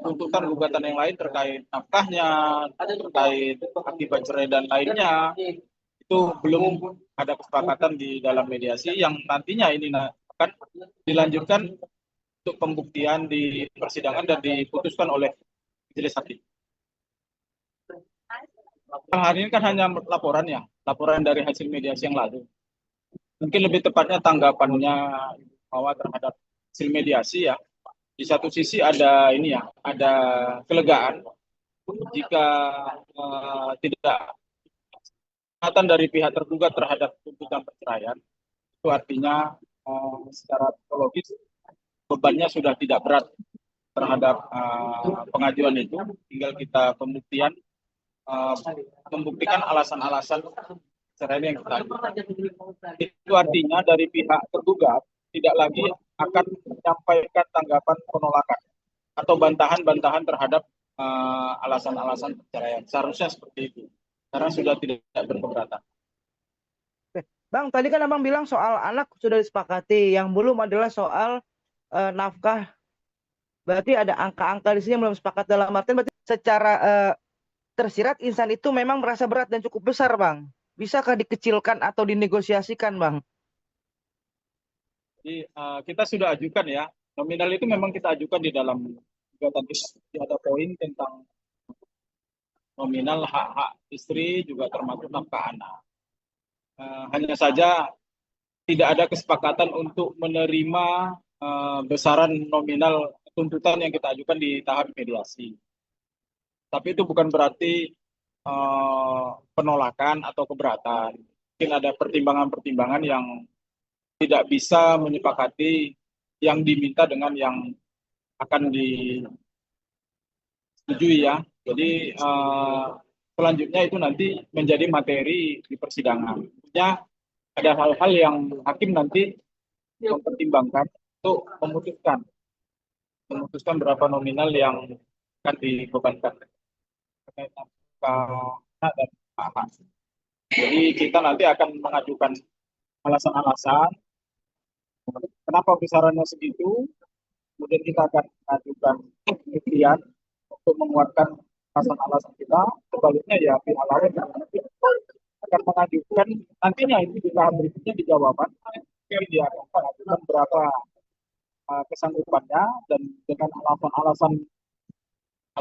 tuntutan gugatan yang lain terkait nafkahnya, terkait akibat cerai dan lainnya, itu belum ada kesepakatan di dalam mediasi yang nantinya ini akan dilanjutkan untuk pembuktian di persidangan dan diputuskan oleh majelis hakim. Hari ini kan hanya laporan dari hasil mediasi yang lalu. Mungkin lebih tepatnya tanggapannya bahwa terhadap hasil mediasi ya. Di satu sisi ada ada kelegaan jika tidak kesempatan dari pihak tergugat terhadap tuntutan perceraian. Itu artinya secara psikologis bebannya sudah tidak berat terhadap pengajuan itu. Tinggal kita membuktikan alasan-alasan cerai yang kita ajukan. Itu artinya dari pihak tergugat tidak lagi akan menyampaikan tanggapan penolakan atau bantahan-bantahan terhadap alasan-alasan perceraian. Seharusnya seperti itu, karena sudah tidak berkeberatan. Bang, tadi kan abang bilang soal anak sudah disepakati, yang belum adalah soal nafkah. Berarti ada angka-angka di sini yang belum sepakat, dalam artian berarti secara tersirat insan itu memang merasa berat dan cukup besar, Bang. Bisakah dikecilkan atau dinegosiasikan, Bang? Jadi kita sudah ajukan ya, nominal itu memang kita ajukan di dalam gugatan itu. Ada poin tentang nominal hak-hak istri juga termasuk nafkah anak. Hanya saja tidak ada kesepakatan untuk menerima besaran nominal tuntutan yang kita ajukan di tahap mediasi. Tapi itu bukan berarti penolakan atau keberatan. Mungkin ada pertimbangan-pertimbangan yang tidak bisa menyepakati yang diminta dengan yang akan disetujui ya. Jadi selanjutnya itu nanti menjadi materi di persidangan. Ya, ada hal-hal yang hakim nanti mempertimbangkan untuk memutuskan berapa nominal yang akan dibebankan terkait nafkah dan hak. Jadi kita nanti akan mengajukan alasan-alasan kenapa besarannya segitu, kemudian kita akan mengajukan pembuktian untuk menguatkan alasan-alasan kita. Sebaliknya ya pihak lain akan mengajukan nantinya itu di tahap berikutnya di jawaban dia akan mengajukan berapa kesanggupannya dan dengan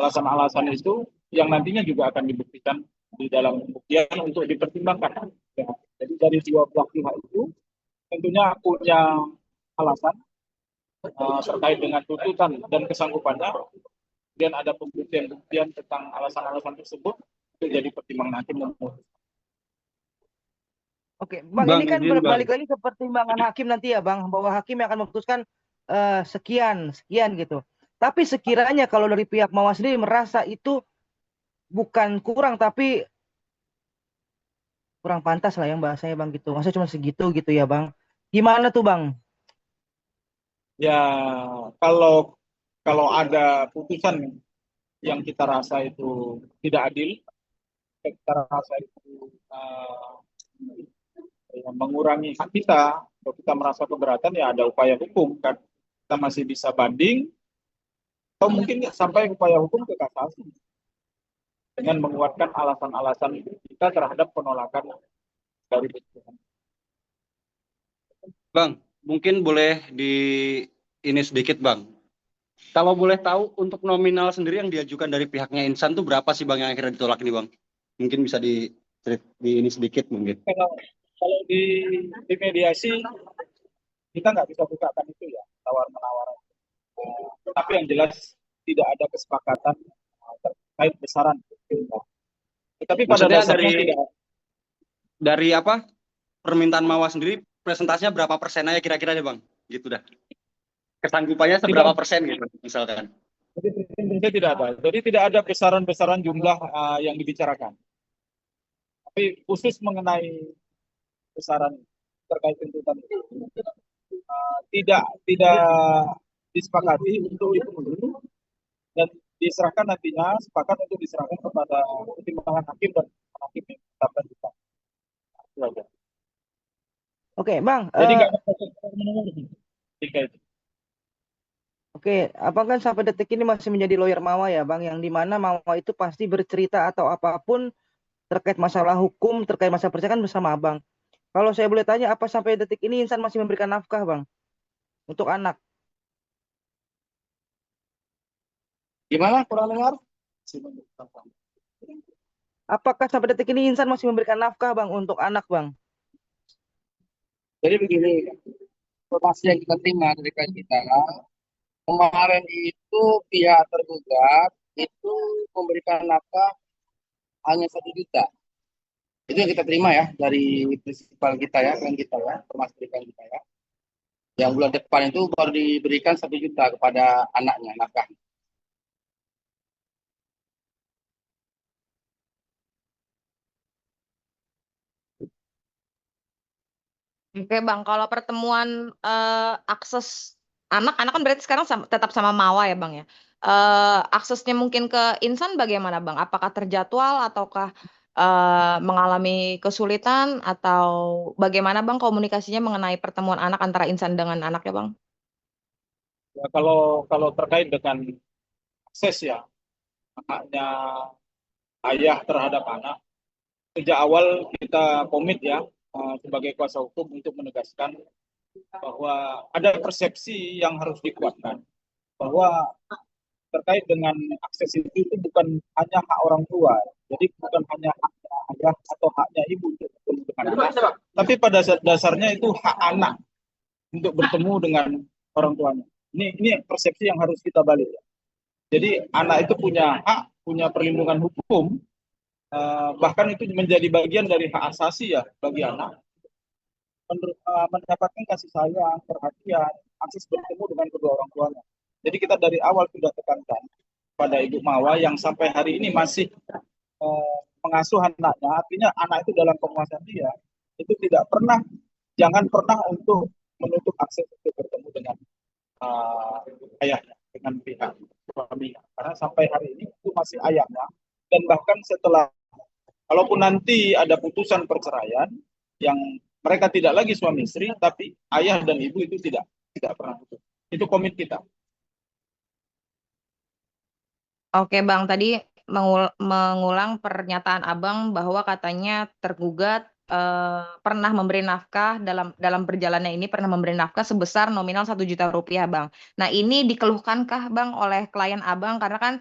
alasan-alasan itu yang nantinya juga akan dibuktikan di dalam pembuktian untuk dipertimbangkan. Ya. Jadi dari dua belah pihak itu tentunya punya alasan terkait dengan tuntutan dan kesanggupannya. Kemudian ada pembuktian tentang alasan-alasan tersebut itu jadi pertimbangan hakim memutuskan. Oke, Bang, ini kan berbalik lagi ke pertimbangan hakim nanti ya, Bang, bahwa hakim yang akan memutuskan sekian gitu. Tapi sekiranya kalau dari pihak Mawar sendiri merasa itu bukan kurang, tapi kurang pantas lah yang bahasanya, Bang, gitu. Masa cuma segitu gitu ya, Bang. Gimana tuh, Bang? Ya, kalau ada putusan yang kita rasa itu tidak adil, kita rasa itu mengurangi hak kita, kalau kita merasa keberatan ya ada upaya hukum kan, kita masih bisa banding atau mungkin sampai upaya hukum ke kasasi dengan menguatkan alasan-alasan kita terhadap penolakan dari putusan. Bang, mungkin boleh di ini sedikit, Bang. Kalau boleh tahu untuk nominal sendiri yang diajukan dari pihaknya Insan tuh berapa sih, Bang, yang akhirnya ditolak nih, Bang? Mungkin bisa di ini sedikit mungkin. Kalau di mediasi kita nggak bisa bukakan itu ya, tawar-menawar. Tapi yang jelas tidak ada kesepakatan terkait besaran. Tetapi pada dasarnya dari apa permintaan Mawar sendiri presentasinya berapa persen aja kira-kira deh, Bang? Gitu dah. Kesanggupannya seberapa persen gitu misalkan. Jadi tidak ada. Jadi tidak ada besaran-besaran jumlah yang dibicarakan. Tapi khusus mengenai besaran terkait tuntutan itu tidak disepakati untuk dipenuhi dan diserahkan nantinya sepakat untuk diserahkan kepada pertimbangan hakim dan hakim yang tetapkan kita. Oke, Bang. Jadi nggak ada Oke, abang kan sampai detik ini masih menjadi lawyer Mawa ya bang, yang dimana Mawa itu pasti bercerita atau apapun terkait masalah hukum, terkait masalah perceraian bersama abang. Kalau saya boleh tanya, apa sampai detik ini Insan masih memberikan nafkah bang untuk anak? Gimana kurang dengar? Apakah sampai detik ini Insan masih memberikan nafkah bang untuk anak bang? Jadi begini, informasi yang kita terima dari klien kita, kemarin itu pihak tergugat itu memberikan nafkah hanya 1 juta. Itu yang kita terima ya dari prinsipal kita ya, klien kita ya, termasuk dari klien kita ya. Yang bulan depan itu baru diberikan 1 juta kepada anaknya nafkah. Oke Bang, kalau pertemuan akses anak kan berarti sekarang tetap sama Mawa ya Bang ya. Aksesnya mungkin ke Insan bagaimana Bang? Apakah terjadwal ataukah mengalami kesulitan atau bagaimana Bang komunikasinya mengenai pertemuan anak antara Insan dengan anaknya Bang? Ya, kalau terkait dengan akses ya, haknya ayah terhadap anak, sejak awal kita komit ya sebagai kuasa hukum untuk menegaskan bahwa ada persepsi yang harus dikuatkan bahwa terkait dengan akses itu bukan hanya hak orang tua, jadi bukan hanya haknya ayah atau haknya ibu untuk bertemu dengan anak, tapi pada dasarnya itu hak anak untuk bertemu dengan orang tuanya. Ini persepsi yang harus kita balik. Jadi anak itu punya hak, punya perlindungan hukum, bahkan itu menjadi bagian dari hak asasi ya bagi anak, mendapatkan kasih sayang, perhatian, akses bertemu dengan kedua orang tuanya. Jadi kita dari awal sudah tekankan pada Ibu Mawa yang sampai hari ini masih mengasuh anaknya, artinya anak itu dalam penguasaan dia, itu tidak pernah, jangan pernah untuk menutup akses untuk bertemu dengan ayahnya, dengan pihak suaminya. Karena sampai hari ini itu masih ayahnya, dan bahkan setelah, kalaupun nanti ada putusan perceraian yang mereka tidak lagi suami istri, tapi ayah dan ibu itu tidak pernah putus. Itu komit kita. Oke Bang, tadi mengulang pernyataan Abang bahwa katanya tergugat pernah memberi nafkah dalam perjalanannya ini pernah memberi nafkah sebesar nominal 1 juta rupiah Bang. Nah ini dikeluhkankah Bang oleh klien Abang karena kan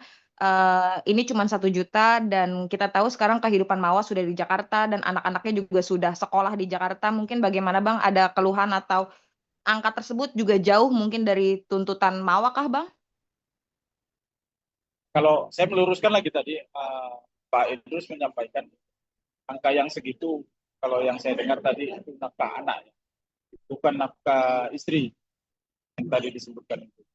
ini cuma 1 juta dan kita tahu sekarang kehidupan Mawa sudah di Jakarta dan anak-anaknya juga sudah sekolah di Jakarta. Mungkin bagaimana Bang, ada keluhan atau angka tersebut juga jauh mungkin dari tuntutan Mawa kah Bang? Kalau saya meluruskan lagi tadi, Pak Idrus menyampaikan angka yang segitu, kalau yang saya dengar tadi itu nafkah anak, bukan nafkah istri yang tadi disebutkan itu.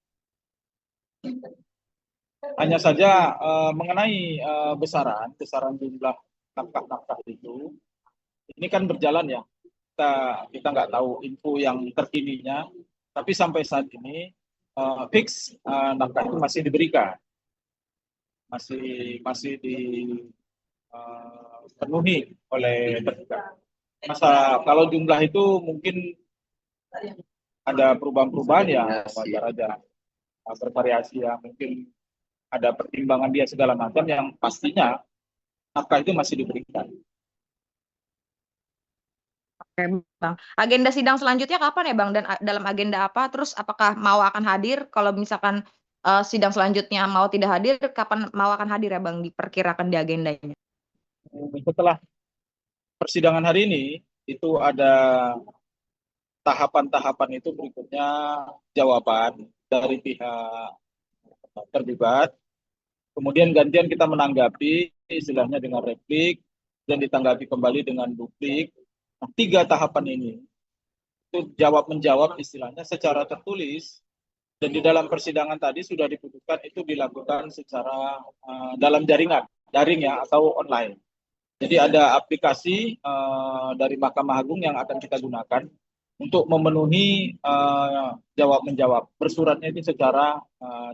Hanya saja mengenai besaran jumlah nafkah itu, ini kan berjalan ya. Kita nggak tahu info yang terkininya, tapi sampai saat ini fix nafkah itu masih diberikan, masih dipenuhi oleh tergugat. Masa kalau jumlah itu mungkin ada perubahan-perubahan ya wajar aja, bervariasi ya, mungkin ada pertimbangan dia segala macam, yang pastinya nafkah itu masih diberikan. Oke, Bang. Agenda sidang selanjutnya kapan ya, Bang? Dan dalam agenda apa? Terus apakah mau akan hadir? Kalau misalkan sidang selanjutnya mau tidak hadir, kapan mau akan hadir ya, Bang? Diperkirakan di agendanya. Setelah persidangan hari ini, itu ada tahapan-tahapan itu berikutnya jawaban dari pihak tergugat, kemudian gantian kita menanggapi istilahnya dengan replik, dan ditanggapi kembali dengan duplik. Nah, 3 tahapan ini itu jawab-menjawab istilahnya secara tertulis, dan di dalam persidangan tadi sudah diputuskan itu dilakukan secara dalam jaringan, daring ya, atau online. Jadi ada aplikasi dari Mahkamah Agung yang akan kita gunakan untuk memenuhi jawab-menjawab. Bersuratnya itu secara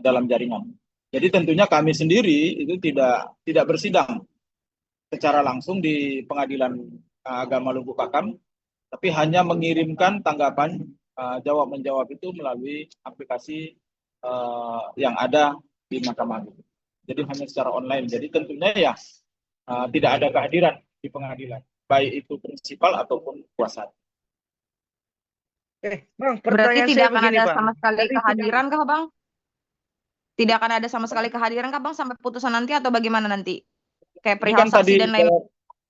dalam jaringan. Jadi tentunya kami sendiri itu tidak bersidang secara langsung di Pengadilan Agama Lubuk Pakam, tapi hanya mengirimkan tanggapan jawab-menjawab itu melalui aplikasi yang ada di Mahkamah Agung. Jadi hanya secara online. Jadi tentunya ya tidak ada kehadiran di pengadilan, baik itu prinsipal ataupun kuasa. Bang, Berarti pertanyaan tidak saya akan begini, ada Bang. sama sekali Dari sidang kehadiran kah, Bang? Tidak akan ada sama sekali kehadiran kah, Bang, sampai putusan nanti atau bagaimana nanti? Kayak Ini perihal kan saksi tadi dan lain.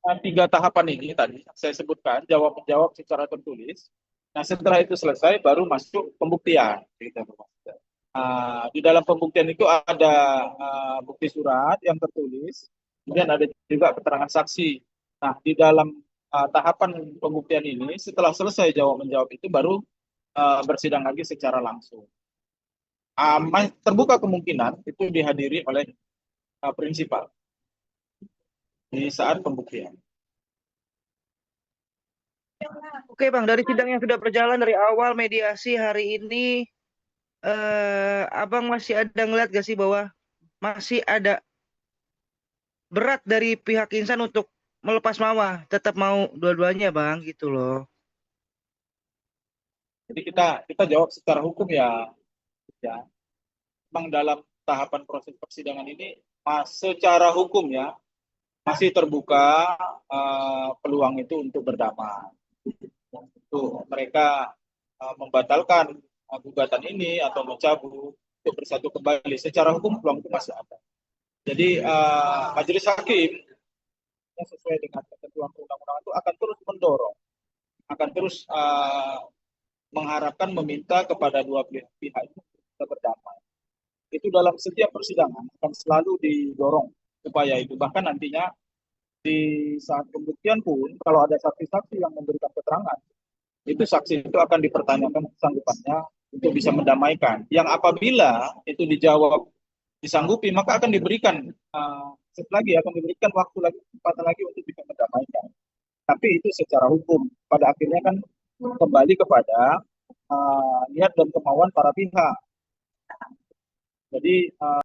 3 tahapan ini tadi saya sebutkan, jawab-menjawab secara tertulis. Nah, setelah itu selesai baru masuk pembuktian. Gitu. Di dalam pembuktian itu ada bukti surat yang tertulis, kemudian ada juga keterangan saksi. Nah, di dalam tahapan pembuktian ini, setelah selesai jawab-menjawab itu baru bersidang lagi secara langsung. Terbuka kemungkinan itu dihadiri oleh prinsipal di saat pembuktian. Oke, Bang, dari sidang yang sudah berjalan dari awal mediasi hari ini, Abang masih ada ngeliat gak sih bahwa masih ada berat dari pihak insan untuk melepas Mama, tetap mau dua-duanya, Bang, gitu loh. Jadi kita jawab secara hukum ya. Memang dalam tahapan proses persidangan ini secara hukum ya masih terbuka peluang itu untuk berdamai. Untuk mereka membatalkan gugatan ini atau mencabut untuk bersatu kembali, secara hukum peluang itu masih ada. Jadi majelis hakim yang sesuai dengan ketentuan undang-undang itu akan terus mendorong, akan terus mengharapkan, meminta kepada dua pihak itu bisa berdamai. Itu dalam setiap persidangan akan selalu didorong upaya itu. Bahkan nantinya di saat pembuktian pun kalau ada saksi-saksi yang memberikan keterangan, itu saksi itu akan dipertanyakan kesanggupannya untuk bisa mendamaikan. Yang apabila itu dijawab disanggupi, maka akan diberikan akan diberikan waktu lagi, kesempatan lagi untuk bisa mendamaikan. Tapi itu secara hukum. Pada akhirnya kan kembali kepada niat dan kemauan para pihak. Jadi